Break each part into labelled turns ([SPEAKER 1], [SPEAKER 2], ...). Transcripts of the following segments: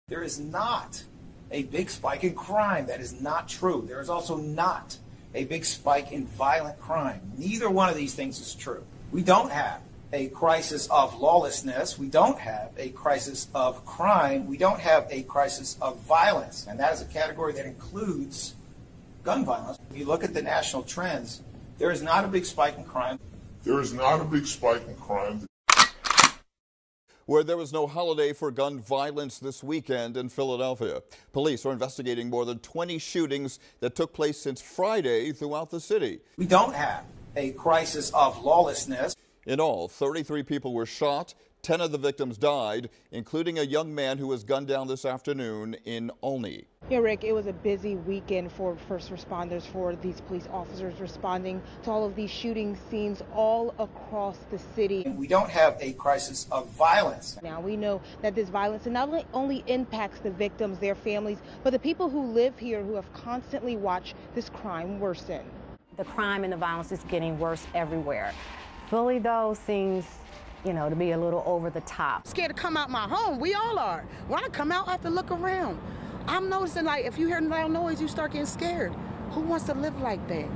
[SPEAKER 1] There is not a big spike in crime. That is not true. There is also not a big spike in violent crime. Neither one of these things is true. We don't have a crisis of lawlessness. We don't have a crisis of crime. We don't have a crisis of violence. And that is a category that includes gun violence. If you look at the national trends, there is not a big spike in crime.
[SPEAKER 2] There is not a big spike in crime.
[SPEAKER 3] Where there was no holiday for gun violence this weekend in Philadelphia. Police are investigating more than 20 shootings that took place since Friday throughout the city.
[SPEAKER 1] We don't have a crisis of lawlessness.
[SPEAKER 3] In all, 33 people were shot. 10 of the victims died, including a young man who was gunned down this afternoon in Olney.
[SPEAKER 4] Yeah, Rick, it was a busy weekend for first responders, for these police officers responding to all of these shooting scenes all across the city.
[SPEAKER 1] We don't have a crisis of violence.
[SPEAKER 4] Now, we know that this violence not only impacts the victims, their families, but the people who live here who have constantly watched this crime worsen.
[SPEAKER 5] The crime and the violence is getting worse everywhere. Philly, though, seems, to be a little over the top.
[SPEAKER 6] Scared to come out my home. We all are. When I come out, I have to look around. I'm noticing, like, if you hear loud noise, you start getting scared. Who wants to live like that?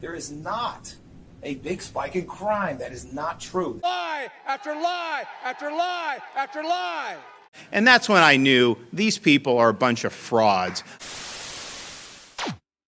[SPEAKER 1] There is not a big spike in crime. That is not true.
[SPEAKER 7] Lie after lie after lie after lie.
[SPEAKER 8] And that's when I knew these people are a bunch of frauds.